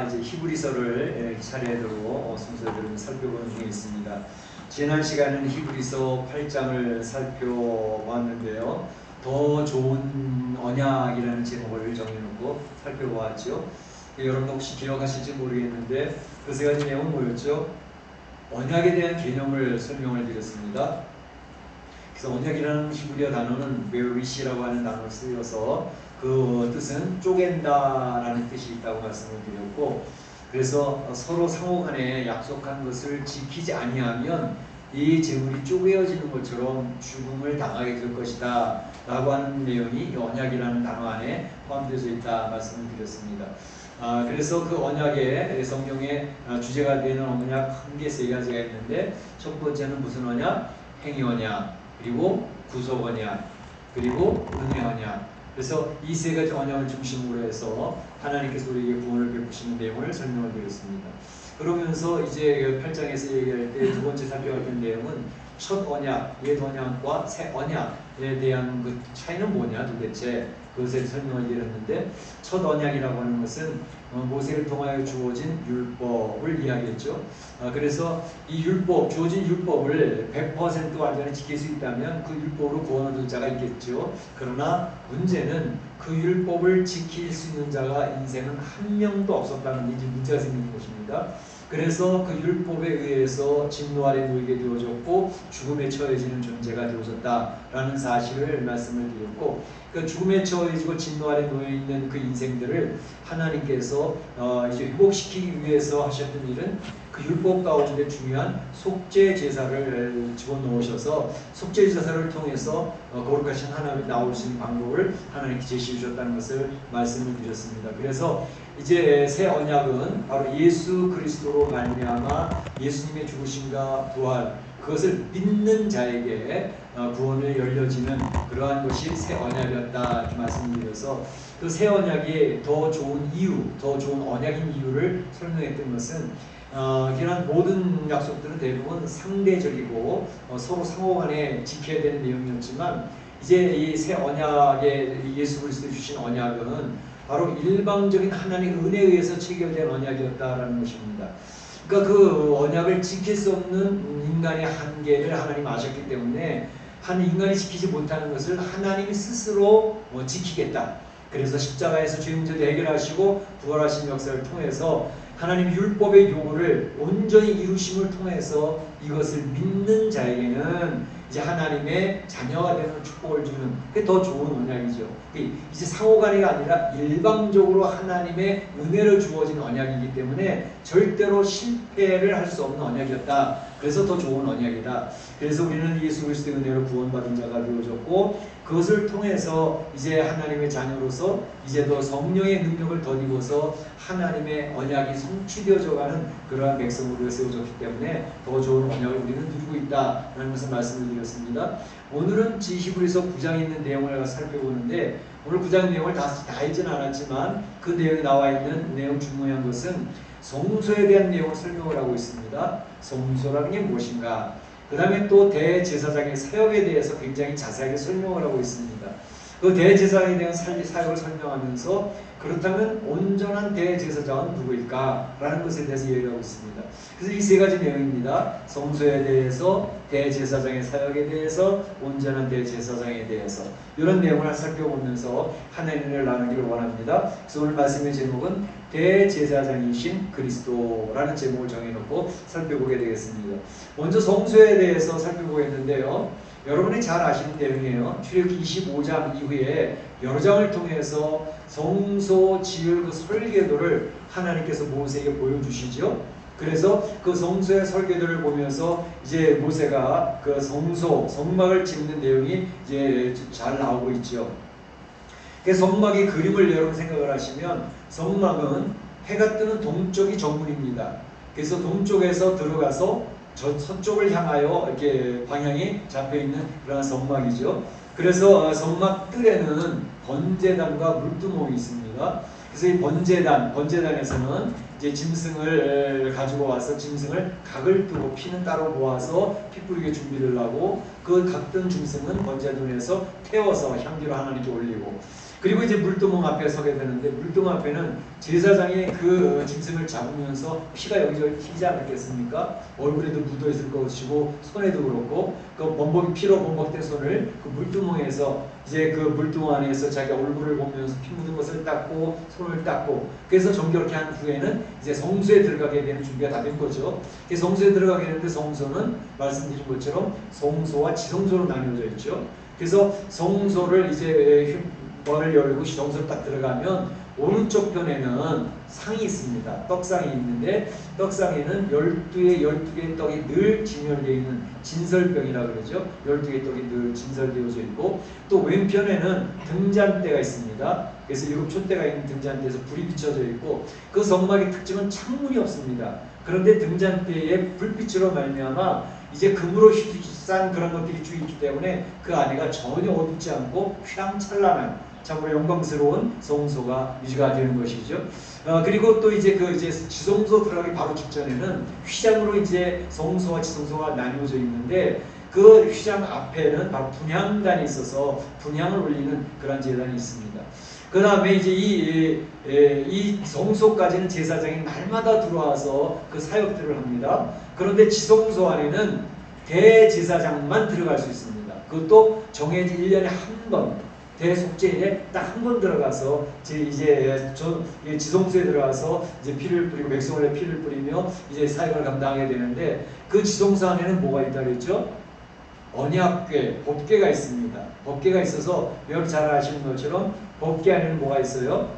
이제 히브리서를 차례대로 순서대로 살펴보는 중에 있습니다. 지난 시간에는 히브리서 8장을 살펴봤는데요. 더 좋은 언약이라는 제목을 정해놓고 살펴보았죠. 여러분 혹시 기억하실지 모르겠는데 그 세 가지 내용은 뭐였죠? 언약에 대한 개념을 설명을 드렸습니다. 그래서 언약이라는 히브리어 단어는 베리시라고 하는 단어를 쓰여서 그 뜻은 쪼갠다라는 뜻이 있다고 말씀을 드렸고, 그래서 서로 상호간에 약속한 것을 지키지 아니하면 이 재물이 쪼개어지는 것처럼 죽음을 당하게 될 것이다 라고 하는 내용이 언약이라는 단어 안에 포함되어 있다 말씀을 드렸습니다. 그래서 그 언약의 성경의 주제가 되는 언약 크게 세 가지가 있는데, 첫 번째는 무슨 언약? 행위 언약, 그리고 구속 언약, 그리고 은혜 언약. 그래서 이 세 가지 언약을 중심으로 해서 하나님께서 우리에게 구원을 베푸시는 내용을 설명을 드렸습니다. 그러면서 이제 8장에서 얘기할 때 두 번째 살펴볼 내용은 첫 언약, 옛 언약과 새 언약에 대한 그 차이는 뭐냐 도대체, 그것에 설명을 드렸는데, 첫 언약이라고 하는 것은 모세를 통하여 주어진 율법을 이야기했죠. 그래서 이 율법, 주어진 율법을 100% 완전히 지킬 수 있다면 그 율법으로 구원 얻을 자가 있겠죠. 그러나 문제는 그 율법을 지킬 수 있는 자가 인생은 한 명도 없었다는 이 문제가 생기는 것입니다. 그래서 그 율법에 의해서 진노 아래 놓이게 되어졌고 죽음에 처해지는 존재가 되어졌다라는 사실을 말씀을 드렸고, 그 죽음에 처해지고 진노 아래 놓여 있는 그 인생들을 하나님께서 이제 회복시키기 위해서 하셨던 일은 그 율법 가운데 중요한 속죄 제사를 집어넣으셔서 속죄 제사를 통해서 거룩하신 하나님이 나올 수 있는 방법을 하나님께 제시해 주셨다는 것을 말씀을 드렸습니다. 그래서 이제 새 언약은 바로 예수 그리스도로 말미암아 예수님의 죽으심과 부활, 그것을 믿는 자에게 구원을 열려지는 그러한 것이 새 언약이었다 이렇게 말씀드려서, 그 새 언약이 더 좋은 이유, 더 좋은 언약인 이유를 설명했던 것은 이런 모든 약속들은 대부분 상대적이고 서로 상호간에 지켜야 되는 내용이었지만, 이제 이 새 언약에 예수 그리스도 주신 언약은 바로 일방적인 하나님의 은혜에 의해서 체결된 언약이었다라는 것입니다. 그러니까 그 언약을 지킬 수 없는 인간의 한계를 하나님 아셨기 때문에 한 인간이 지키지 못하는 것을 하나님이 스스로 지키겠다. 그래서 십자가에서 죄 문제를 해결하시고 부활하신 역사를 통해서 하나님 율법의 요구를 온전히 이루심을 통해서 이것을 믿는 자에게는 이제 하나님의 자녀가 되는 축복을 주는, 그게 더 좋은 언약이죠. 이제 상호간이가 아니라 일방적으로 하나님의 은혜를 주어진 언약이기 때문에 절대로 실패를 할 수 없는 언약이었다. 그래서 더 좋은 언약이다. 그래서 우리는 예수 그리스도의 은혜로 구원받은 자가 되어졌고, 그것을 통해서 이제 하나님의 자녀로서 이제 더 성령의 능력을 덧입어서 하나님의 언약이 성취되어져가는 그러한 백성으로 세워졌기 때문에 더 좋은 언약을 우리는 누리고 있다라는 것을 말씀을 드렸습니다. 오늘은 히브리서 9장에 있는 내용을 살펴보는데, 오늘 9장 내용을 다 읽지는 않았지만 그 내용에 나와 있는 내용 중요한 것은 성소에 대한 내용을 설명을 하고 있습니다. 성소라는 게 무엇인가? 그 다음에 또 대제사장의 사역에 대해서 굉장히 자세하게 설명을 하고 있습니다. 그 대제사장에 대한 사역을 설명하면서 그렇다면 온전한 대제사장은 누구일까? 라는 것에 대해서 얘기하고 있습니다. 그래서 이 세 가지 내용입니다. 성소에 대해서, 대제사장의 사역에 대해서, 온전한 대제사장에 대해서 이런 내용을 살펴보면서 하나님을 나누기를 원합니다. 그래서 오늘 말씀의 제목은 대제사장이신 그리스도라는 제목을 정해놓고 살펴보게 되겠습니다. 먼저 성소에 대해서 살펴보겠는데요, 여러분이 잘 아시는 내용이에요. 출애굽기 25장 이후에 여러 장을 통해서 성소 지을 그 설계도를 하나님께서 모세에게 보여주시죠. 그래서 그 성소의 설계도를 보면서 이제 모세가 그 성소, 성막을 짓는 내용이 이제 잘 나오고 있죠. 그 성막의 그림을 여러분 생각을 하시면, 성막은 해가 뜨는 동쪽이 정문입니다. 그래서 동쪽에서 들어가서 서쪽을 향하여 이렇게 방향이 잡혀 있는 그런 성막이죠. 그래서 성막 뜰에는 번제단과 물두멍이 있습니다. 그래서 이 번제단에서는 이제 짐승을 가지고 와서 짐승을 각을 두고 피는 따로 모아서 피 뿌리게 준비를 하고, 그 각든 짐승은 번제단에서 태워서 향기로 하나님께 올리고, 그리고 이제 물두멍 앞에 서게 되는데, 물두멍 앞에는 제사장이 그 짐승을 잡으면서 피가 여기저기 튀지 않았겠습니까? 얼굴에도 묻어 있을 것이고 손에도 그렇고 그 피로 범벅된 손을 그 물두멍에서 이제 그 물두멍 안에서 자기 얼굴을 보면서 피 묻은 것을 닦고 손을 닦고, 그래서 정결케 한 후에는 이제 성소에 들어가게 되는 준비가 다 된 거죠. 성소에 들어가게 되는데, 성소는 말씀드린 것처럼 성소와 지성소로 나뉘어져 있죠. 그래서 성소를 이제 문을 열고 지성소로 딱 들어가면 오른쪽 편에는 상이 있습니다. 떡상이 있는데, 떡상에는 12개의 떡이 늘 진열되어 있는 진설병이라고 그러죠. 12개의 떡이 늘 진설되어져 있고, 또 왼편에는 등잔대가 있습니다. 그래서 7촛대가 있는 등잔대에서 불이 비춰져 있고, 그 성막의 특징은 창문이 없습니다. 그런데 등잔대에 불빛으로 말미암아 이제 금으로 휘싼 그런 것들이 쭉 있기 때문에 그 안에가 전혀 어둡지 않고 휘황찬란한 참으로 영광스러운 성소가 유지가 되는 것이죠. 그리고 또 이제 지성소 들어가기 바로 직전에는 휘장으로 이제 성소와 지성소가 나뉘어져 있는데, 그 휘장 앞에는 바로 분향단이 있어서 분향을 올리는 그런 제단이 있습니다. 그 다음에 이제 이 성소까지는 제사장이 날마다 들어와서 그 사역들을 합니다. 그런데 지성소 안에는 대제사장만 들어갈 수 있습니다. 그것도 정해진 1년에 한 번, 대속죄일에 딱 한 번 들어가서 이제 지성소에 들어가서 이제 피를 뿌리고 백성을 피를 뿌리며 이제 사역을 감당하게 되는데, 그 지성소 안에는 뭐가 있다 그랬죠? 언약궤, 법궤가 있습니다. 법궤가 있어서 여러분 잘 아시는 것처럼 법궤 안에는 뭐가 있어요?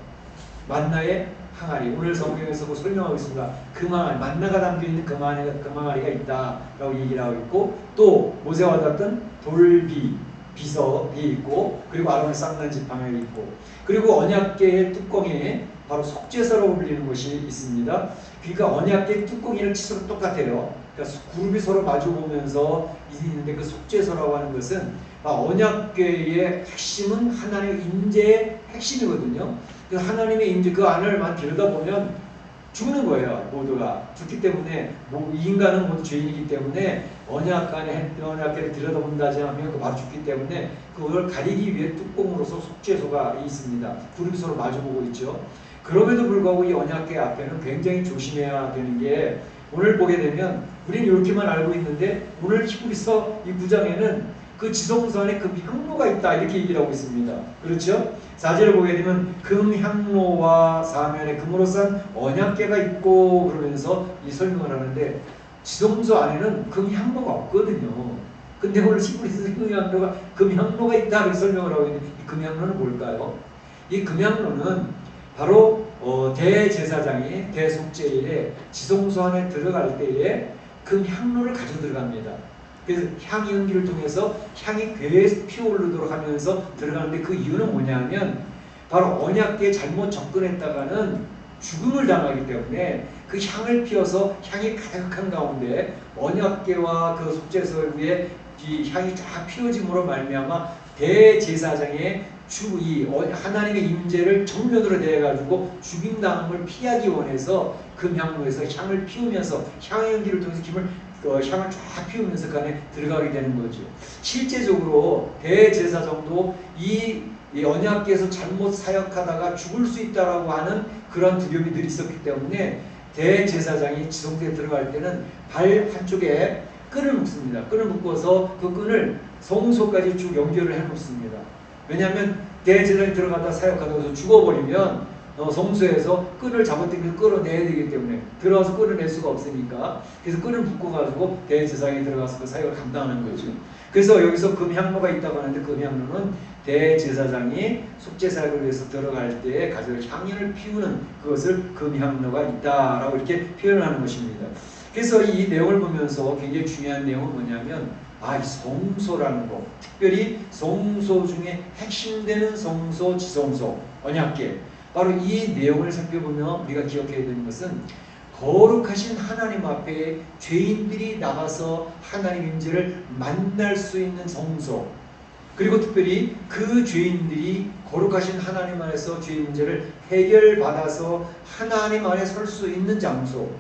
만나의 항아리. 오늘 성경에서 설명하고 있습니다. 금항아리, 만나가 담겨있는 금항아리가 있다라고 얘기를 하고 있고, 또 모세와 닿았던 돌비, 비석이 있고, 그리고 아론의 쌍난 지팡이 있고, 그리고 언약궤의 뚜껑에 바로 속죄서라고 불리는 것이 있습니다. 그러니까 언약궤 뚜껑이랑 치수가 똑같아요. 그러니까 그룹이 서로 마주보면서 있는데, 그 속죄서라고 하는 것은 언약궤의 핵심은 하나님의 임재의 핵심이거든요. 그래서 하나님의 임재, 그 안을만 들여다보면 죽는 거예요. 모두가 죽기 때문에, 이 인간은 모두 죄인이기 때문에 언약궤를 들여다본다지 하면 그 바로 죽기 때문에 그걸 가리기 위해 뚜껑으로서 속죄소가 있습니다. 그룹이 서로 마주보고 있죠. 그럼에도 불구하고 이 언약궤 앞에는 굉장히 조심해야 되는 게, 오늘 보게 되면 우리는 이렇게만 알고 있는데, 오늘 히브리서 이 9장에는 그 지성소 안에 금향로가 있다 이렇게 얘기를 하고 있습니다. 그렇죠? 4절을 보게 되면 금향로와 사면에 금으로 싼 언약궤가 있고 그러면서 이 설명을 하는데, 지성소 안에는 금향로가 없거든요. 근데 오늘 히브리서 금향로가 있다 이렇게 설명을 하고 있는데, 이 금향로는 뭘까요? 이 금향로는 바로 대제사장이 대속죄일에 지성소 안에 들어갈 때에 금향로를 가져 들어갑니다. 그래서 향 연기를 통해서 향이 궤에 피어오르도록 하면서 들어가는데, 그 이유는 뭐냐면 바로 언약궤에 잘못 접근했다가는 죽음을 당하기 때문에 그 향을 피워서 향이 가득한 가운데 언약궤와 그 속죄소 위에 이 향이 쫙 피워짐으로 말미암아 대제사장의 하나님의 임재를 정면으로 내가지고 죽임당함을 피하기 원해서 금향로에서 향을 피우면서 향의 연기를 통해서 향을 쫙 피우면서 그 안에 들어가게 되는 거죠. 실제적으로 대제사장도 이 언약궤에서 잘못 사역하다가 죽을 수 있다라고 하는 그런 두려움이 늘 있었기 때문에 대제사장이 지성소에 들어갈 때는 발 한쪽에 끈을 묶습니다. 끈을 묶어서 그 끈을 성소까지 쭉 연결을 해 놓습니다. 왜냐하면 대제사장이 들어가다 사역하다가 죽어버리면 성소에서 끈을 잡아당겨서 끌어내야 되기 때문에, 들어가서 끌어낼 수가 없으니까, 그래서 끈을 묶어가지고 대제사장이 들어가서 그 사역을 감당하는 거죠. 그래서 여기서 금향로가 있다고 하는데, 금향로는 대제사장이 속죄사역을 위해서 들어갈 때에 가져올 향연을 피우는 그것을 금향로가 있다라고 이렇게 표현하는 것입니다. 그래서 이 내용을 보면서 굉장히 중요한 내용은 뭐냐면, 이 성소라는 거, 특별히 성소 중에 핵심되는 성소, 지성소, 언약궤, 바로 이 내용을 살펴보면 우리가 기억해야 되는 것은, 거룩하신 하나님 앞에 죄인들이 나가서 하나님 임재를 만날 수 있는 성소, 그리고 특별히 그 죄인들이 거룩하신 하나님 안에서 죄 문제를 해결받아서 하나님 안에 설 수 있는 장소,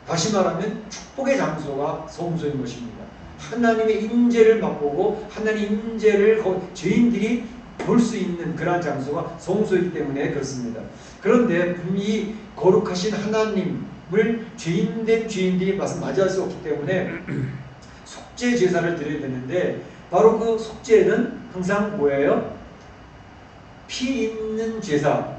다시 말하면 축복의 장소가 성소인 것입니다. 하나님의 임재를 맛보고 하나님 임재를 죄인들이 볼 수 있는 그러한 장소가 성소이기 때문에 그렇습니다. 그런데 이 거룩하신 하나님을 죄인된 죄인들이 맞이할 수 없기 때문에 속죄 제사를 드려야 되는데, 바로 그 속죄는 항상 뭐예요? 피 있는 제사.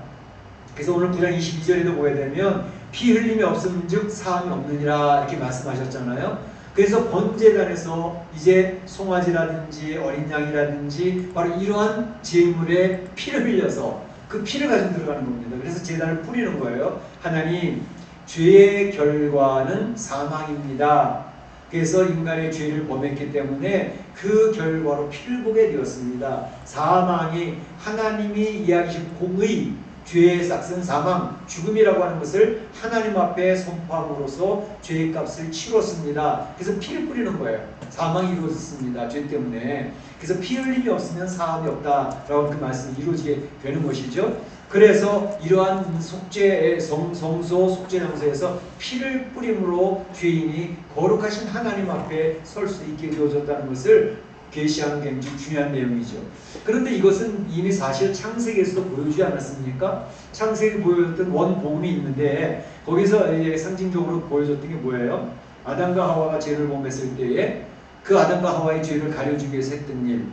그래서 오늘 9장 22절에도 보게 되면 피 흘림이 없음 즉 사함이 없느니라 이렇게 말씀하셨잖아요. 그래서 번제단에서 이제 송아지라든지 어린 양이라든지 바로 이러한 제물에 피를 흘려서 그 피를 가지고 들어가는 겁니다. 그래서 제단을 뿌리는 거예요. 하나님, 죄의 결과는 사망입니다. 그래서 인간의 죄를 범했기 때문에 그 결과로 피를 보게 되었습니다. 사망이 하나님이 이야기하신 공의, 죄의 싹은 사망, 죽음이라고 하는 것을 하나님 앞에 선포함으로써 죄의 값을 치렀습니다. 그래서 피를 뿌리는 거예요. 사망이 이루어졌습니다. 죄 때문에. 그래서 피 흘림이 없으면 사함이 없다라고 그 말씀이 이루어지게 되는 것이죠. 그래서 이러한 속죄의 성소 속죄 장소에서 피를 뿌림으로 죄인이 거룩하신 하나님 앞에 설 수 있게 되어졌다는 것을 계시하는 굉장히 중요한 내용이죠. 그런데 이것은 이미 사실 창세기에서도 보여주지 않았습니까? 창세기 보여줬던 원복음이 있는데 거기서 상징적으로 보여줬던 게 뭐예요? 아담과 하와가 죄를 범했을 때에 그 아담과 하와의 죄를 가려주기 위해서 했던 일.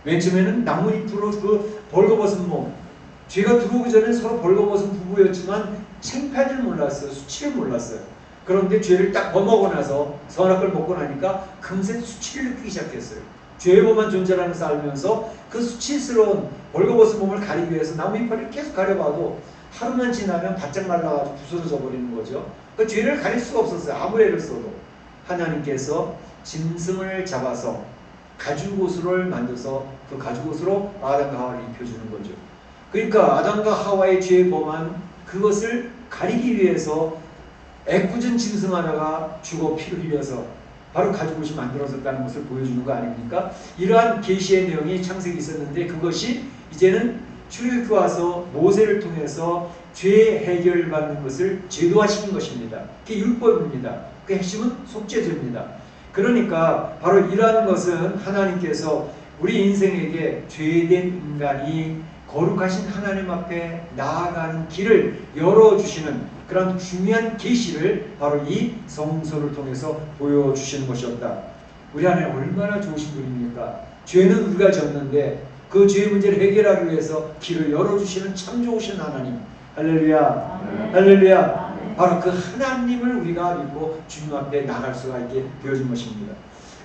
맨 처음에는 나뭇잎으로 그 벌거벗은 몸, 죄가 들어오기 전에 서로 벌거벗은 부부였지만 창피할 줄 몰랐어요. 수치를 몰랐어요. 그런데 죄를 딱 범하고 나서 선악을 먹고 나니까 금세 수치를 느끼기 시작했어요. 죄의 범한 존재라는 것을 알면서 그 수치스러운 벌거벗은 몸을 가리기 위해서 나뭇잎을 계속 가려봐도 하루만 지나면 바짝 말라가지고 부스러져 버리는 거죠. 그 죄를 가릴 수가 없었어요. 아무리 애를 써도. 하나님께서 짐승을 잡아서 가죽옷을 만들어서 그 가죽옷으로 아담과 하와를 입혀주는 거죠. 그러니까 아담과 하와의 죄에 범한 그것을 가리기 위해서 애꿎은 짐승 하나가 죽어 피를 흘려서 바로 가죽옷이 만들어졌다는 것을 보여주는 거 아닙니까? 이러한 계시의 내용이 창세기 있었는데 그것이 이제는 출애굽기 와서 모세를 통해서 죄 해결받는 것을 제도화시킨 것입니다. 그게 율법입니다. 그 핵심은 속죄제입니다. 그러니까 바로 이러한 것은 하나님께서 우리 인생에게 죄된 인간이 거룩하신 하나님 앞에 나아가는 길을 열어주시는 그런 중요한 계시를 바로 이 성소를 통해서 보여주시는 것이었다. 우리 하나님 얼마나 좋으신 분입니까? 죄는 우리가 졌는데 그 죄의 문제를 해결하기 위해서 길을 열어주시는 참 좋으신 하나님. 할렐루야. 할렐루야. 바로 그 하나님을 우리가 믿고 주님 앞에 나갈 수가 있게 되어진 것입니다.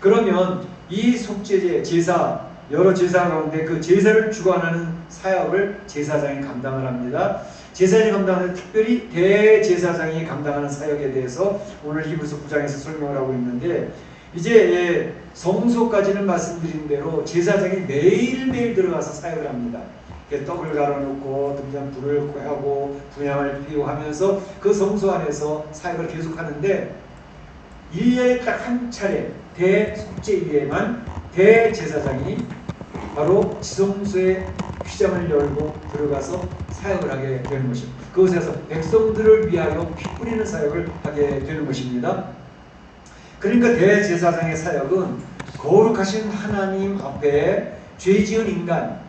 그러면 이 속죄제, 제사, 여러 제사 가운데 그 제사를 주관하는 사역을 제사장이 감당을 합니다. 제사장이 감당하는, 특별히 대제사장이 감당하는 사역에 대해서 오늘 히브리서 9장에서 설명을 하고 있는데, 이제 성소까지는 말씀드린 대로 제사장이 매일매일 들어가서 사역을 합니다. 떡을 갈아놓고 등잔 불을 하고 분향을 피우고 하면서 그 성소 안에서 사역을 계속하는데 1년에 딱 한 차례 대속죄일에만 대제사장이 바로 지성소의 휘장을 열고 들어가서 사역을 하게 되는 것입니다. 그곳에서 백성들을 위하여 피 뿌리는 사역을 하게 되는 것입니다. 그러니까 대제사장의 사역은 거룩하신 하나님 앞에 죄 지은 인간,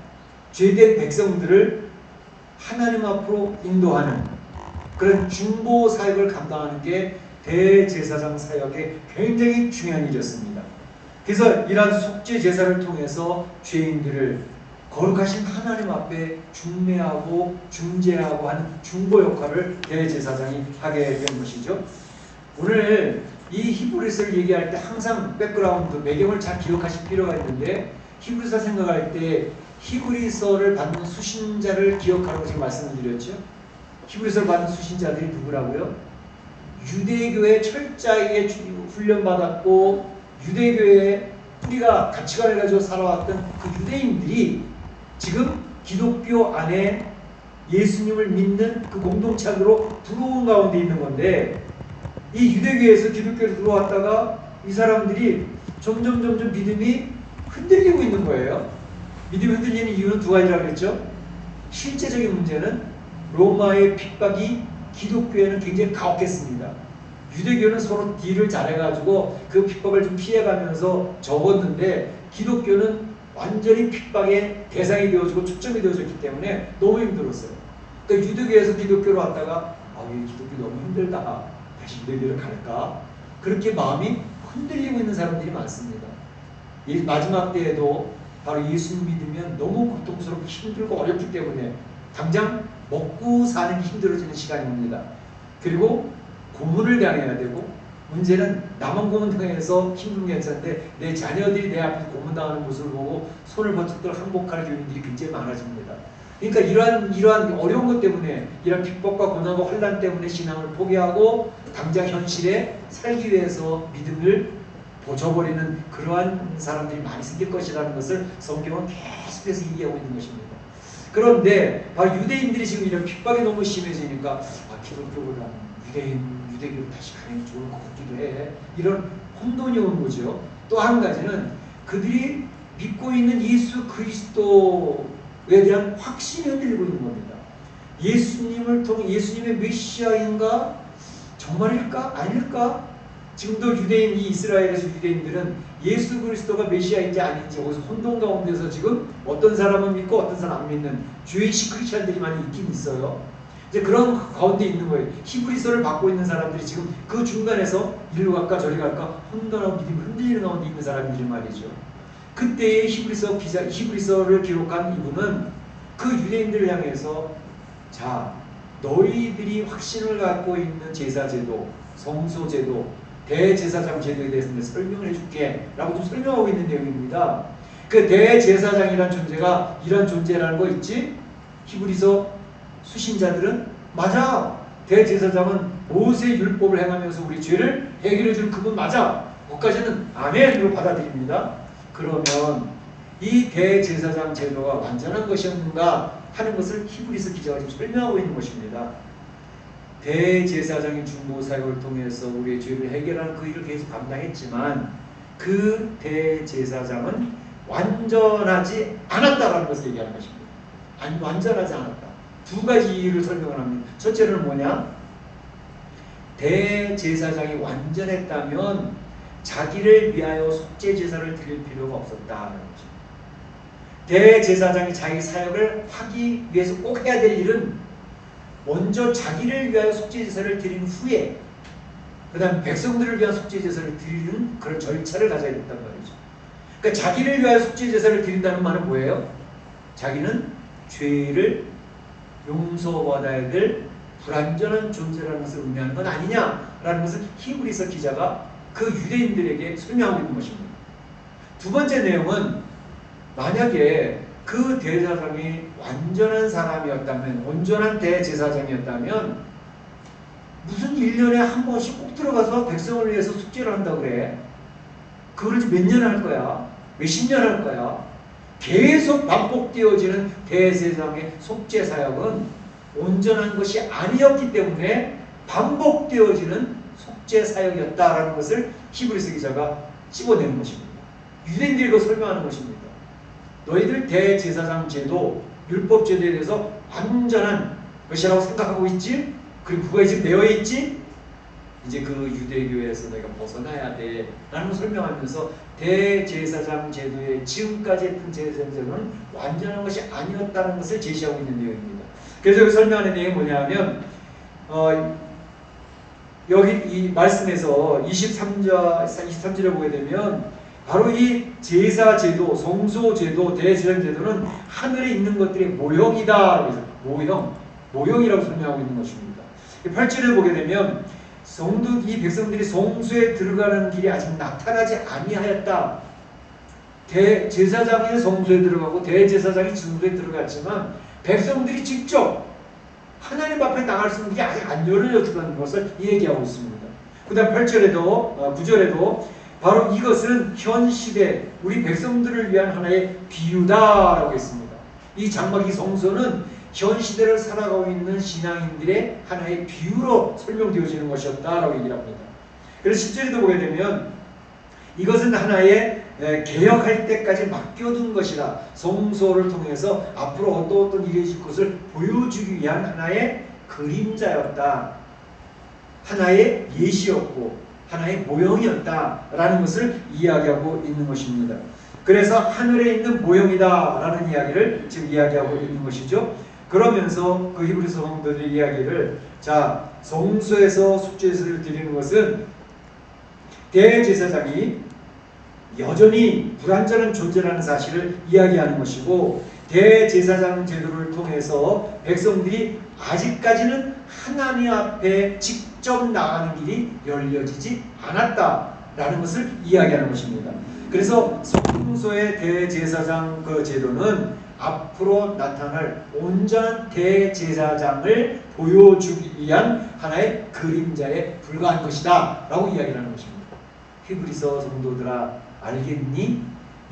죄된 백성들을 하나님 앞으로 인도하는 그런 중보 사역을 감당하는 게 대제사장 사역의 굉장히 중요한 일이었습니다. 그래서 이러한 속죄 제사를 통해서 죄인들을 거룩하신 하나님 앞에 중매하고 중재하고 하는 중보 역할을 대제사장이 하게 된 것이죠. 오늘 이 히브리서를 얘기할 때 항상 백그라운드, 배경을 잘 기억하실 필요가 있는데, 히브리서 생각할 때 히브리서를 받는 수신자를 기억하라고 제가 말씀을 드렸죠. 히브리서를 받는 수신자들이 누구라고요? 유대교의 철저하게 훈련받았고 유대교의 뿌리가 가치관을 가지고 살아왔던 그 유대인들이 지금 기독교 안에 예수님을 믿는 그 공동체 안으로 들어온 가운데 있는 건데, 이 유대교에서 기독교로 들어왔다가 이 사람들이 점점 믿음이 흔들리고 있는 거예요. 믿음이 흔들리는 이유는 두 가지라고 했죠. 실제적인 문제는 로마의 핍박이 기독교에는 굉장히 가혹했습니다. 유대교는 서로 딜을 잘해가지고 그 핍박을 좀 피해가면서 적었는데, 기독교는 완전히 핍박의 대상이 되어지고 초점이 되어졌기 때문에 너무 힘들었어요. 그러니까 유대교에서 기독교로 왔다가 이 기독교 너무 힘들다. 다시 유대교를 갈까? 그렇게 마음이 흔들리고 있는 사람들이 많습니다. 이 마지막 때에도 바로 예수 믿으면 너무 고통스럽고 힘들고 어렵기 때문에 당장 먹고 사는 게 힘들어지는 시간이 옵니다. 그리고 고문을 당해야 되고, 문제는 남은 고문 당해서 힘든 게 괜찮은데 내 자녀들이 내 앞에서 고문당하는 모습을 보고 손을 번쩍 항복하는 교인들이 굉장히 많아집니다. 그러니까 이러한 어려운 것 때문에, 이런 핍박과 고난과 환난 때문에 신앙을 포기하고 당장 현실에 살기 위해서 믿음을 저버리는 그러한 사람들이 많이 생길 것이라는 것을 성경은 계속해서 얘기하고 있는 것입니다. 그런데 바로 유대인들이 지금 이런 핍박이 너무 심해지니까 기독교보다 유대교로 다시 가는 게 좋을 것 같기도 해. 이런 혼돈이 오는 거죠. 또 한 가지는 그들이 믿고 있는 예수 그리스도에 대한 확신이 흔들리고 있는 겁니다. 예수님을 통해 예수님의 메시아인가? 정말일까? 아닐까? 지금도 이 이스라엘에서 유대인들은 예수 그리스도가 메시아인지 아닌지 거기서 혼돈 가운데서 지금 어떤 사람은 믿고 어떤 사람은 안 믿는 주의식 크리스찬들이 많이 있긴 있어요. 이제 그런 가운데 있는 거예요. 히브리서를 받고 있는 사람들이 지금 그 중간에서 이리로 갈까 저리 갈까 혼돈하고 믿음이 흔들리는 가운데 있는 사람들이 말이죠. 그때의 히브리서를 기록한 이분은 그 유대인들을 향해서, 자, 너희들이 확신을 갖고 있는 제사제도, 성소제도, 대제사장 제도에 대해서 설명을 해줄게 라고 좀 설명하고 있는 내용입니다. 그 대제사장이라는 존재가 이런 존재라는 거 있지? 히브리서 수신자들은 맞아, 대제사장은 모세의 율법을 행하면서 우리 죄를 해결해주는 그분 맞아, 거기까지는 아멘으로 받아들입니다. 그러면 이 대제사장 제도가 완전한 것이었는가 하는 것을 히브리서 기자가 지금 설명하고 있는 것입니다. 대제사장의 중보 사역을 통해서 우리의 죄를 해결하는 그 일을 계속 감당했지만 그 대제사장은 완전하지 않았다라는 것을 얘기하는 것입니다. 완전하지 않았다. 두 가지 이유를 설명을 합니다. 첫째는 뭐냐? 대제사장이 완전했다면 자기를 위하여 속죄 제사를 드릴 필요가 없었다는 거죠. 대제사장이 자기 사역을 하기 위해서 꼭 해야 될 일은 먼저 자기를 위하여 속죄 제사를 드린 후에 그 다음 백성들을 위한 속죄 제사를 드리는 그런 절차를 가져야 된단 말이죠. 그러니까 자기를 위하여 속죄 제사를 드린다는 말은 뭐예요? 자기는 죄를 용서받아야 될 불완전한 존재라는 것을 의미하는 건 아니냐라는 것을 히브리서 기자가 그 유대인들에게 설명하고 있는 것입니다. 두 번째 내용은, 만약에 그 대제사장이 완전한 사람이었다면, 온전한 대제사장이었다면 무슨 1년에 한 번씩 꼭 들어가서 백성을 위해서 속죄를 한다고 그래? 그걸 몇 년 할 거야? 몇십 년 할 거야? 계속 반복되어지는 대제사장의 속죄 사역은 온전한 것이 아니었기 때문에 반복되어지는 속죄 사역이었다라는 것을 히브리서 기자가 집어내는 것입니다. 유대인들이 그 설명하는 것입니다. 너희들 대제사장 제도, 율법 제도에 대해서 완전한 것이라고 생각하고 있지? 그리고 그거에 지금 되어 있지? 이제 그 유대교에서 내가 벗어나야 돼 라는 걸 설명하면서 대제사장 제도의 지금까지 했던 제사장 제도는 완전한 것이 아니었다는 것을 제시하고 있는 내용입니다. 그래서 여기 설명하는 내용이 뭐냐면 여기 이 말씀에서 23절에 보게 되면 바로 이 제사제도, 성소제도, 대제사제도는 하늘에 있는 것들의 모형이다. 그래서 모형이라고 설명하고 있는 것입니다. 8절을 보게 되면 이 백성들이 성소에 들어가는 길이 아직 나타나지 아니하였다. 대제사장이 성소에 들어가고 대제사장이 성소에 들어갔지만 백성들이 직접 하나님 앞에 나갈 수 있는 게 아직 안 열려졌다는 것을 얘기하고 있습니다. 그 다음 8절에도 9절에도 바로 이것은 현 시대 우리 백성들을 위한 하나의 비유다라고 했습니다. 이 장막, 이 성소는 현 시대를 살아가고 있는 신앙인들의 하나의 비유로 설명되어지는 것이었다라고 얘기를 합니다. 그래서 10절에도 보게 되면 이것은 하나의 개혁할 때까지 맡겨둔 것이라, 성소를 통해서 앞으로 어떤 일이 있을 것을 보여주기 위한 하나의 그림자였다. 하나의 예시였고 하나의 모형이었다라는 것을 이야기하고 있는 것입니다. 그래서 하늘에 있는 모형이다 라는 이야기를 지금 이야기하고 있는 것이죠. 그러면서 그 히브리서 성도들의 이야기를, 자, 성소에서 속죄제를 드리는 것은 대제사장이 여전히 불완전한 존재라는 사실을 이야기하는 것이고, 대제사장 제도를 통해서 백성들이 아직까지는 하나님 앞에 직접 나가는 길이 열려지지 않았다라는 것을 이야기하는 것입니다. 그래서 성소의 대제사장 그 제도는 앞으로 나타날 온전한 대제사장을 보여주기 위한 하나의 그림자에 불과한 것이다 라고 이야기하는 것입니다. 히브리서 성도들아 알겠니?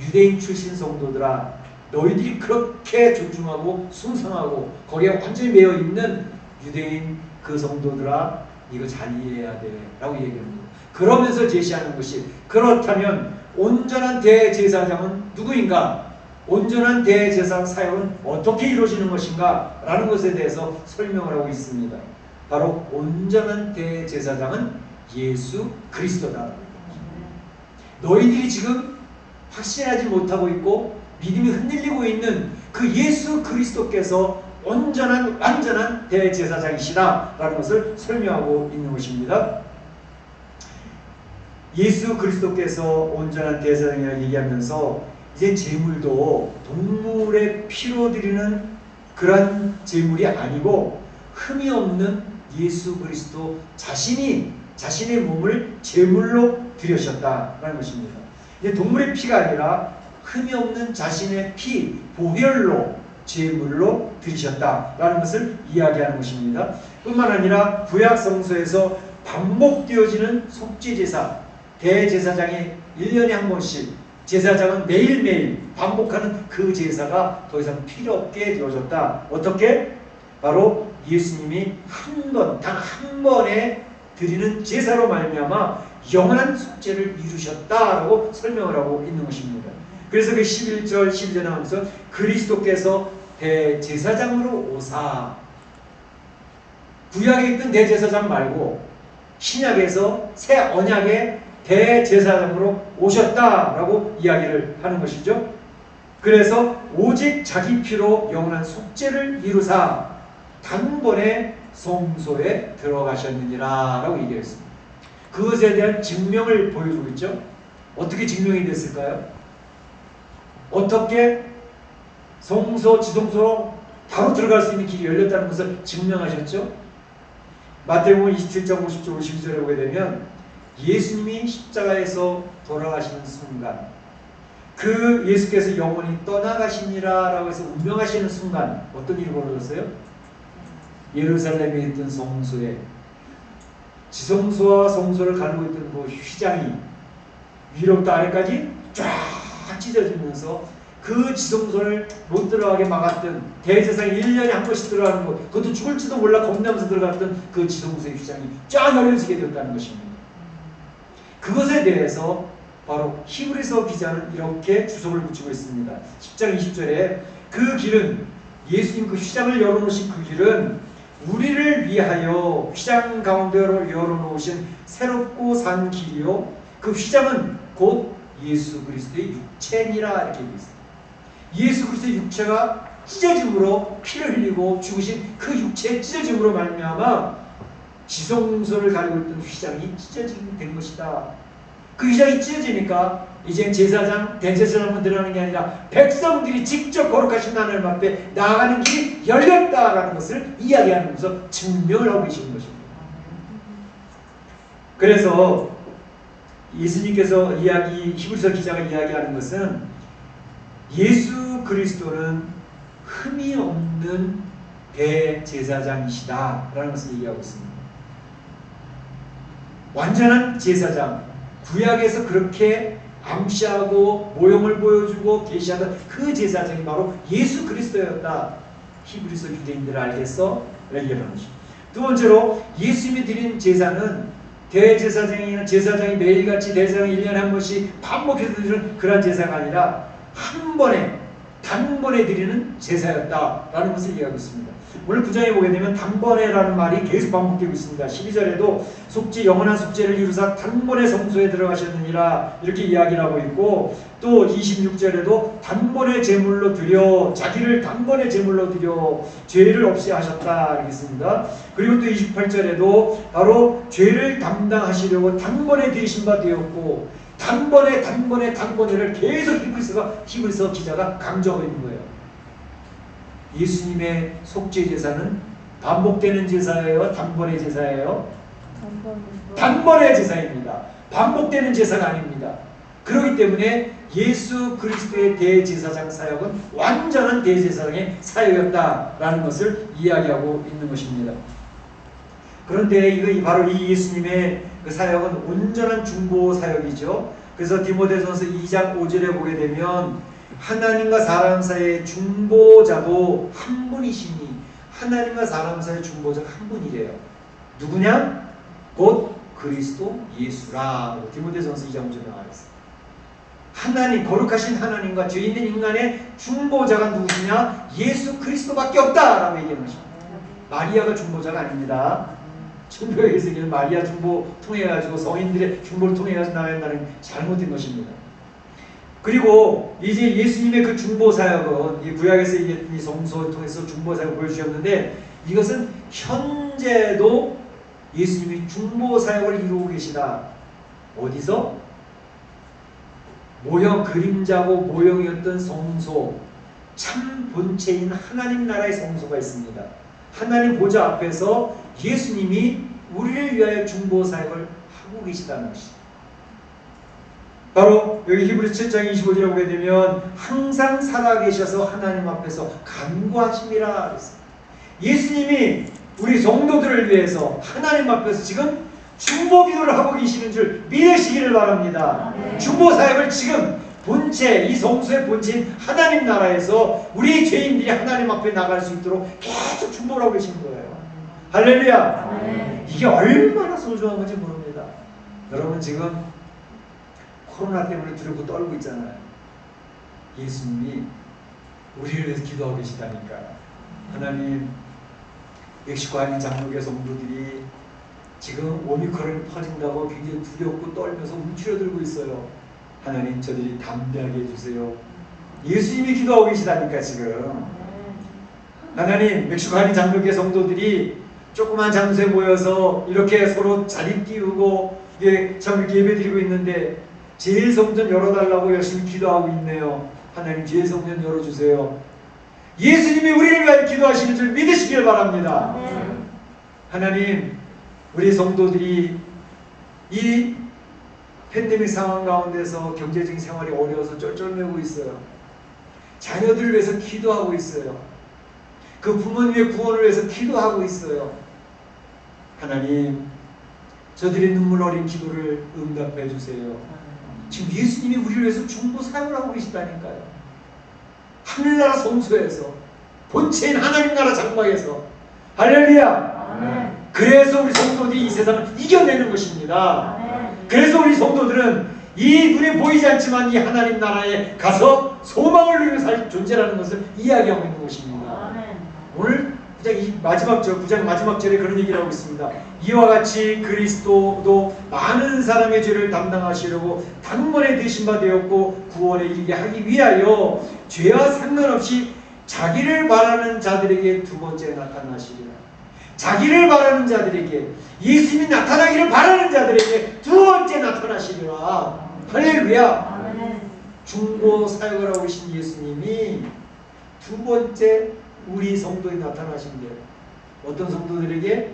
유대인 출신 성도들아, 너희들이 그렇게 존중하고 숭상하고 거기에 완전히 매여 있는 유대인 그 성도들아, 이거 잘 이해해야 돼 라고 얘기합니다. 그러면서 제시하는 것이, 그렇다면 온전한 대제사장은 누구인가? 온전한 대제사장 사역은 어떻게 이루어지는 것인가? 라는 것에 대해서 설명을 하고 있습니다. 바로 온전한 대제사장은 예수 그리스도다. 너희들이 지금 확신하지 못하고 있고 믿음이 흔들리고 있는 그 예수 그리스도께서 온전한 완전한 대제사장이시다 라는 것을 설명하고 있는 것입니다. 예수 그리스도께서 온전한 대제사장이라고 얘기하면서 이제 제물도 동물의 피로 드리는 그런 제물이 아니고 흠이 없는 예수 그리스도 자신이 자신의 몸을 제물로 드리셨다라는 것입니다. 이제 동물의 피가 아니라 흠이 없는 자신의 피, 보혈로 제물로 드리셨다라는 것을 이야기하는 것입니다. 뿐만 아니라 구약 성소에서 반복되어지는 속죄제사, 대제사장이 1년에 한 번씩, 제사장은 매일매일 반복하는 그 제사가 더 이상 필요 없게 되어졌다. 어떻게? 바로 예수님이 한 번, 단 한 번에 드리는 제사로 말미암아 영원한 속죄를 이루셨다라고 설명을 하고 있는 것입니다. 그래서 그 11절 12절에 나오면서 그리스도께서 대제사장으로 오사, 구약에 있던 대제사장 말고 신약에서 새 언약의 대제사장으로 오셨다라고 이야기를 하는 것이죠. 그래서 오직 자기 피로 영원한 속죄를 이루사 단번에 성소에 들어가셨느니라 라고 얘기했습니다. 그것에 대한 증명을 보여주고 있죠. 어떻게 증명이 됐을까요? 어떻게 성소, 지성소로 바로 들어갈 수 있는 길이 열렸다는 것을 증명하셨죠. 마태복음 27장 50절 52절에 보게 되면 예수님이 십자가에서 돌아가시는 순간, 그 예수께서 영원히 떠나가시니라 라고 해서 운명하시는 순간 어떤 일이 벌어졌어요? 예루살렘에 있던 성소에 지성소와 성소를 가르고 있던 그 휘장이 위로부터 아래까지 쫙 찢어지면서 그 지성소를 못 들어가게 막았던, 대제사장이 1년에 한 번씩 들어가는 것, 그것도 죽을지도 몰라 겁나면서 들어갔던 그 지성소의 휘장이 쫙 열려지게 되었다는 것입니다. 그것에 대해서 바로 히브리서 기자는 이렇게 주석을 붙이고 있습니다. 10장 20절에 그 길은, 예수님 그 휘장을 열어놓으신 그 길은 우리를 위하여 휘장 가운데로 열어놓으신 새롭고 산 길이요, 그 휘장은 곧 예수 그리스도의 육체니라 이렇게 얘기했습니다. 예수 그리스도의 육체가 찢어짐으로, 피를 흘리고 죽으신 그 육체의 찢어짐으로 말미암아 지성소를 가리고 있던 휘장이 찢어지게 된 것이다. 그 휘장이 찢어지니까 이제 제사장, 대제사장만 들어가는 게 아니라 백성들이 직접 거룩하신 하나님 앞에 나아가는 길이 열렸다라는 것을 이야기하면서 증명을 하고 계시는 것입니다. 그래서 예수님께서 히브리서 기자가 이야기하는 것은 예수 그리스도는 흠이 없는 대제사장이시다라는 것을 얘기하고 있습니다. 완전한 제사장, 구약에서 그렇게 암시하고 모형을 보여주고 계시하던 그 제사장이 바로 예수 그리스도였다. 히브리서 유대인들 알겠어? 얘기하는 것입니다. 두 번째로 예수님이 드린 제사는 대제사장이나 제사장이 매일같이 대제사장이 1년에 한 번씩 반복해서 드리는 그런 제사가 아니라 한 번에 단번에 드리는 제사였다라는 것을 이야기하고 있습니다. 오늘 9장에 보게 되면 단번에라는 말이 계속 반복되고 있습니다. 12절에도 속죄 영원한 속죄를 이루사 단번에 성소에 들어가셨느니라 이렇게 이야기를 하고 있고, 또 26절에도 단번에 제물로 드려 자기를 단번에 제물로 드려 죄를 없이 하셨다 이렇게 있습니다. 그리고 또 28절에도 바로 죄를 담당하시려고 단번에 드리신 바 되었고, 단번에를 계속 히브리서 기자가 강조하고 있는 거예요. 예수님의 속죄 제사는 반복되는 제사예요? 단번의 제사예요? 단번의 제사입니다. 반복되는 제사가 아닙니다. 그렇기 때문에 예수 그리스도의 대제사장 사역은 완전한 대제사장의 사역이었다라는 것을 이야기하고 있는 것입니다. 그런데 이거 바로 이 예수님의 그 사역은 온전한 중보 사역이죠. 그래서 디모데전서 2장 5절에 보게 되면 하나님과 사람 사이의 중보자도 한 분이시니, 하나님과 사람 사이의 중보자가 한 분이래요. 누구냐? 곧 그리스도 예수라. 디모데전서 2장 5절에 나와 있어요. 하나님, 거룩하신 하나님과 죄 있는 인간의 중보자가 누구시냐? 예수 그리스도밖에 없다라고 얘기하는 것입니다. 마리아가 중보자가 아닙니다. 천주교에서 얘기하는 마리아 중보 통해가지고 성인들의 중보를 통해가지고 나간다는 잘못된 것입니다. 그리고 이제 예수님의 그 중보 사역은 이 구약에서 얘기했던 이 성소를 통해서 중보 사역을 보여주셨는데, 이것은 현재도 예수님이 중보 사역을 이루고 계시다. 어디서? 모형 그림자고 모형이었던 성소, 참 본체인 하나님 나라의 성소가 있습니다. 하나님 보좌 앞에서 예수님이 우리를 위하여 중보 사역을 하고 계시다는 것입니다. 바로 여기 히브리서 7장 25절에 보게 되면 항상 살아계셔서 하나님 앞에서 간구하심이라 그랬어요. 예수님이 우리 성도들을 위해서 하나님 앞에서 지금 중보 기도를 하고 계시는 줄 믿으시기를 바랍니다. 중보 사역을 지금 본체, 이 성소의 본체인 하나님 나라에서 우리 죄인들이 하나님 앞에 나갈 수 있도록 계속 중보를 하고 계신 거예요. 할렐루야. 이게 얼마나 소중한 건지 모릅니다. 여러분 지금 코로나 때문에 두렵고 떨고 있잖아요. 예수님이 우리를 위해서 기도하고 계시다니까. 하나님, 멕시코 한인 장로교 성도들이 지금 오미크론이 퍼진다고 굉장히 두렵고 떨면서 움츠러들고 있어요. 하나님, 저들이 담대하게 해주세요. 예수님이 기도하고 계시다니까 지금. 하나님, 멕시코 한인 장로교 성도들이 조그만 장소에 모여서 이렇게 서로 자리 띄우고 참 이렇게 예배드리고 있는데 제일 성전 열어달라고 열심히 기도하고 있네요. 하나님, 제일 성전 열어주세요. 예수님이 우리를 위하여 기도하시는 줄 믿으시길 바랍니다. 하나님, 우리 성도들이 이 팬데믹 상황 가운데서 경제적인 생활이 어려워서 쩔쩔매고 있어요. 자녀들을 위해서 기도하고 있어요. 그 부모님의 구원을 위해서 기도하고 있어요. 하나님, 저들의 눈물 어린 기도를 응답해 주세요. 지금 예수님이 우리를 위해서 중보 사역을 하고 계시다니까요. 하늘나라 성소에서, 본체인 하나님 나라 장막에서. 할렐루야. 그래서 우리 성도들이 이 세상을 이겨내는 것입니다. 그래서 우리 성도들은 이 눈에 보이지 않지만 이 하나님 나라에 가서 소망을 누리며 살 존재라는 것을 이야기하고 있는 것입니다. 오늘 이 마지막 절, 9장 마지막 절에 그런 얘기를 하고 있습니다. 이와 같이 그리스도도 많은 사람의 죄를 담당하시려고 단번에 되신 바 되었고 구원에 이르게 하기 위하여 죄와 상관없이 자기를 바라는 자들에게 두 번째 나타나시리라. 자기를 바라는 자들에게, 예수님이 나타나기를 바라는 자들에게 두 번째 나타나시리라. 할렐루야. 중보 사역을 하고 계신 예수님이 두 번째 우리 성도에 나타나신대요. 어떤 성도들에게?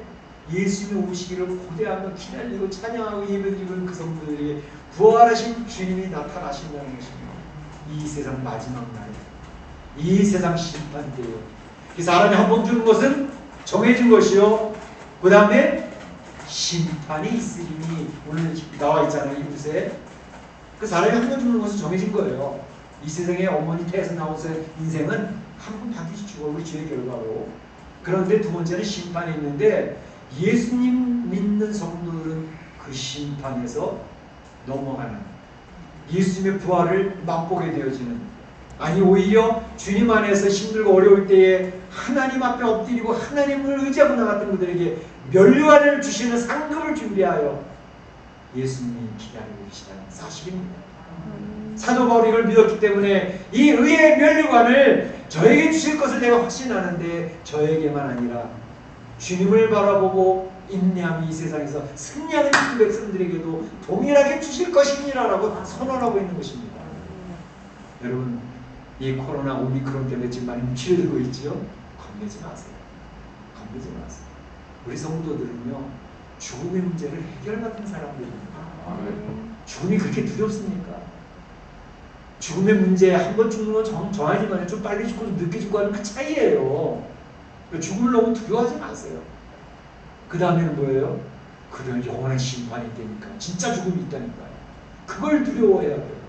예수님이 오시기를 고대하며 기다리고 찬양하고 예배드리는 그 성도들에게 부활하신 주님이 나타나신다는 것입니다. 이 세상 마지막 날, 이 세상 심판 때에 이 사람이 한 번 주는 것은 정해진 것이요, 그 다음에 심판이 있으리니 오늘 나와 있잖아요. 이 글에 그 사람이 한 번 죽는 것은 정해진 거예요. 이 세상에 어머니 태에서 나와서 인생은 한 번 반드시 죽어, 우리 죄의 결과로. 그런데 두 번째는 심판이 있는데 예수님 믿는 성도들은 그 심판에서 넘어가는, 예수님의 부활을 맛보게 되어지는, 아니 오히려 주님 안에서 힘들고 어려울 때에 하나님 앞에 엎드리고 하나님을 의지하고 나갔던 분들에게 면류관을 주시는 상급을 준비하여 예수님이 기다리고 계시다는 사실입니다. 사도 바울이 이걸 믿었기 때문에 이 의의 면류관을 저에게 주실 것을 내가 확신하는데 저에게만 아니라 주님을 바라보고 인내함이 이 세상에서 승리하는 그 백성들에게도 동일하게 주실 것이니라라고 선언하고 있는 것입니다. 여러분, 이 코로나 오미크론 때문에 지금 많이 치료되고 있지요? 겁내지 마세요. 겁내지 마세요. 우리 성도들은요, 죽음의 문제를 해결받은 사람들입니다. 죽음이 그렇게 두렵습니까? 죽음의 문제, 한 번 죽는 건 정하지만 좀 빨리 죽고 좀 늦게 죽고 하는 그 차이예요. 죽음을 너무 두려워하지 마세요. 그 다음에는 뭐예요? 그런 영원한 심판이 있다니까. 진짜 죽음이 있다니까요. 그걸 두려워해야 돼요.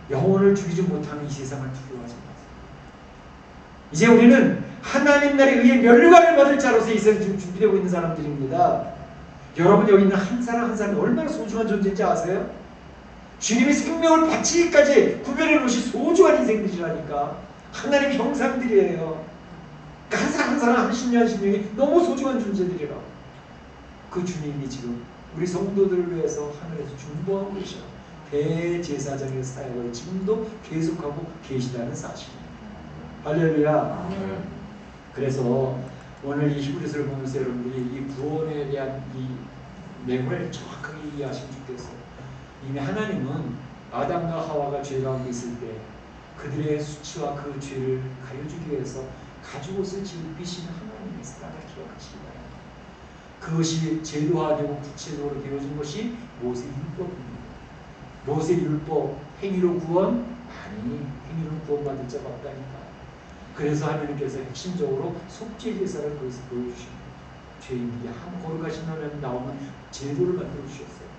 영혼을 죽이지 못하는 이 세상을 두려워하지 마세요. 이제 우리는 하나님 나라에 의해 면류관을 받을 자로서 이 세상에 지금 준비되고 있는 사람들입니다. 여러분 여기 있는 한 사람 한 사람이 얼마나 소중한 존재인지 아세요? 주님의 생명을 바치기까지 구별해 놓으신 소중한 인생들이라니까. 하나님의 형상들이에요. 한 사람 한 사람 한 심령 한 심령이 너무 소중한 존재들이라. 그 주님이 지금 우리 성도들을 위해서 하늘에서 중보하고 계셔. 대제사장의 사역을 지금도 계속하고 계시다는 사실입니다. 할렐루야. 그래서 오늘 이 히브리서를 보면서 여러분들이 이 구원에 대한 이 내용을 정확하게 이해하시면 좋겠어요. 이미 하나님은 아담과 하와가 죄 가운데 있을 때 그들의 수치와 그 죄를 가려주기 위해서 가죽 옷을 입히시는 하나님의 사랑을 기억하시기 바랍니다. 그것이 제도화되고 구체적으로 되어진 것이 모세 율법입니다. 모세 율법, 행위로 구원? 아니, 행위로 구원받을 자가 없다니까. 그래서 하나님께서 핵심적으로 속죄 제사를 거기서 보여주십니다. 죄인들이 한 거룩하신 하나님 나오면 제도를 만들어 주셨어요.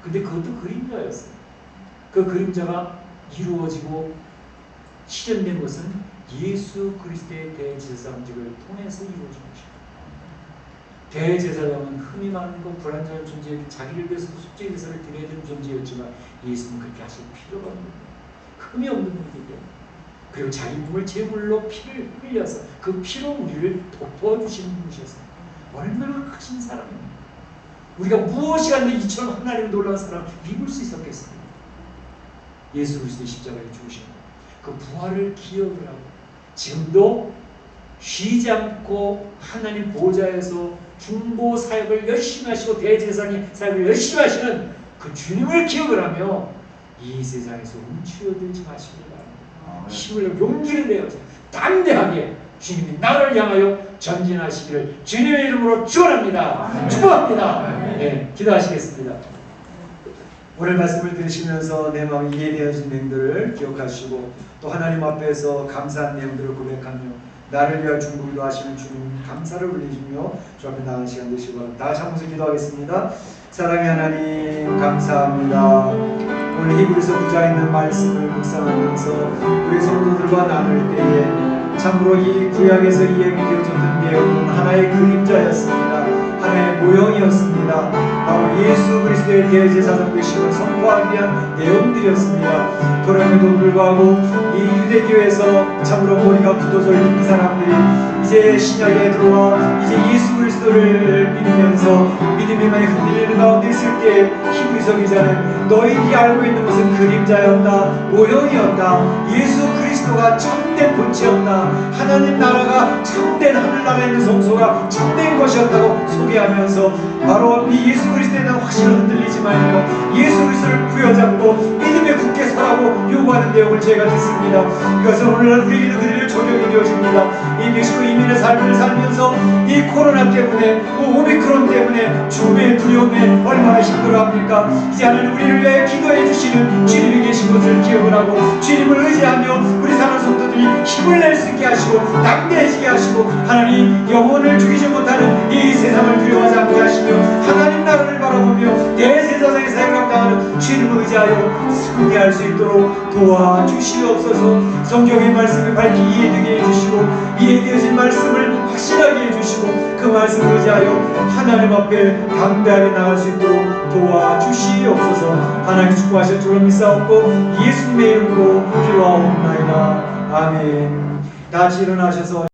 근데 그것도 그림자였어요. 그 그림자가 이루어지고 실현된 것은 예수 그리스도의 대제사장직을 통해서 이루어진 것입니다. 대제사장은 흠이 많은 것, 불완전한 존재, 자기를 위해서도 속죄 제사를 드려야 되는 존재였지만 예수는 그렇게 하실 필요가 없는 거예요. 흠이 없는 분이기 때문에. 그리고 자기 몸을 제물로 피를 흘려서 그 피로 우리를 덮어주시는 분이셨어요. 얼마나 크신 사람입니다. 우리가 무엇이 간데 이처럼 하나님의 놀라운 사랑을 입을 수 있었겠습니까? 예수 그리스도의 십자가에 죽으신 그 부활을 기억을 하고 지금도 쉬지 않고 하나님 보좌에서 중보 사역을 열심히 하시고 대제사장의 사역을 열심히 하시는 그 주님을 기억을 하며 이 세상에서 움츠러들지 마시기 바랍니다. 힘을 용기를 내어 담대하게 주님이 나를 향하여 전진하시기를 주님의 이름으로 축원합니다. 축복합니다. 네, 기도하시겠습니다. 오늘 말씀을 들으시면서 내 마음에 이해되어진 내용들을 기억하시고 또 하나님 앞에서 감사한 내용들을 고백하며 나를 위하여 중보기도 하시는 주님 감사를 올리시며 주 앞에 나가는 시간 되시기 바랍니다. 다시 한번 기도하겠습니다. 사랑의 하나님 감사합니다. 오늘 히브리서 9장에 있는 말씀을 묵상하면서 우리 성도들과 나눌 때에 참으로 이 구약에서 이야기되어졌던 내용은 하나의 그림자였습니다. 하나의 모형이었습니다. 바로 예수 그리스도의 대제사장 되심을 선포하기 위한 내용들이었습니다. 그럼에도 불구하고 이 유대교에서 참으로 머리가 굳어져 있는 그 사람들이 이제 신약에 들어와 이제 예수 그리스도를 믿으면서 믿음이 많이 흔들리는 가운데 있을 때 히브리서 기자는 너희들이 알고 있는 것은 그림자였다, 모형이었다, 예수 그리스도가 참된 본체였다, 하나님 나라가 참된 하늘나라에 있는 성소가 참된 것이었다고 소개하면서 바로 이 예수 그리스도에 대한 확신을 흔들리지 말며 예수 그리스도를 부여잡고 믿음에 굳게 서라고 요구하는 내용을 제가 듣습니다. 이것은 오늘날 우리에게도 그들의 적용이 되어집니다. 이 멕시코 이민의 삶을 살면서 이 코로나 때문에 오미크론 때문에 죽음의 두려움에 얼마나 힘들어합니까? 이제 하나님 우리를 위해 기도해 주시는 주님이 계신 것을 기억을 하고 주님을 의지하며 우리 사는 성도들이 힘을 낼 수 있게 하시고 담대해지게 하시고 하나님 영혼을 죽이지 못하는 이 세상을 두려워하지 않게 하시며 하나님 나라를 바라보며 대제사장의 사역을 감당하는 주님을 의지하여 승리할 수 있도록 도와주시옵소서. 성경의 말씀을 밝히 이해되게 해주시고 이해되어진 말씀을 확실하게 해주시고 그 말씀을 의지하여 하나님 앞에 담대하게 나갈 수 있도록 도와주시옵소서. 하나님 축복하실 줄로 믿사옵고 예수님의 이름으로 기도하옵나이다. 아멘. 다 같이 일어나셔서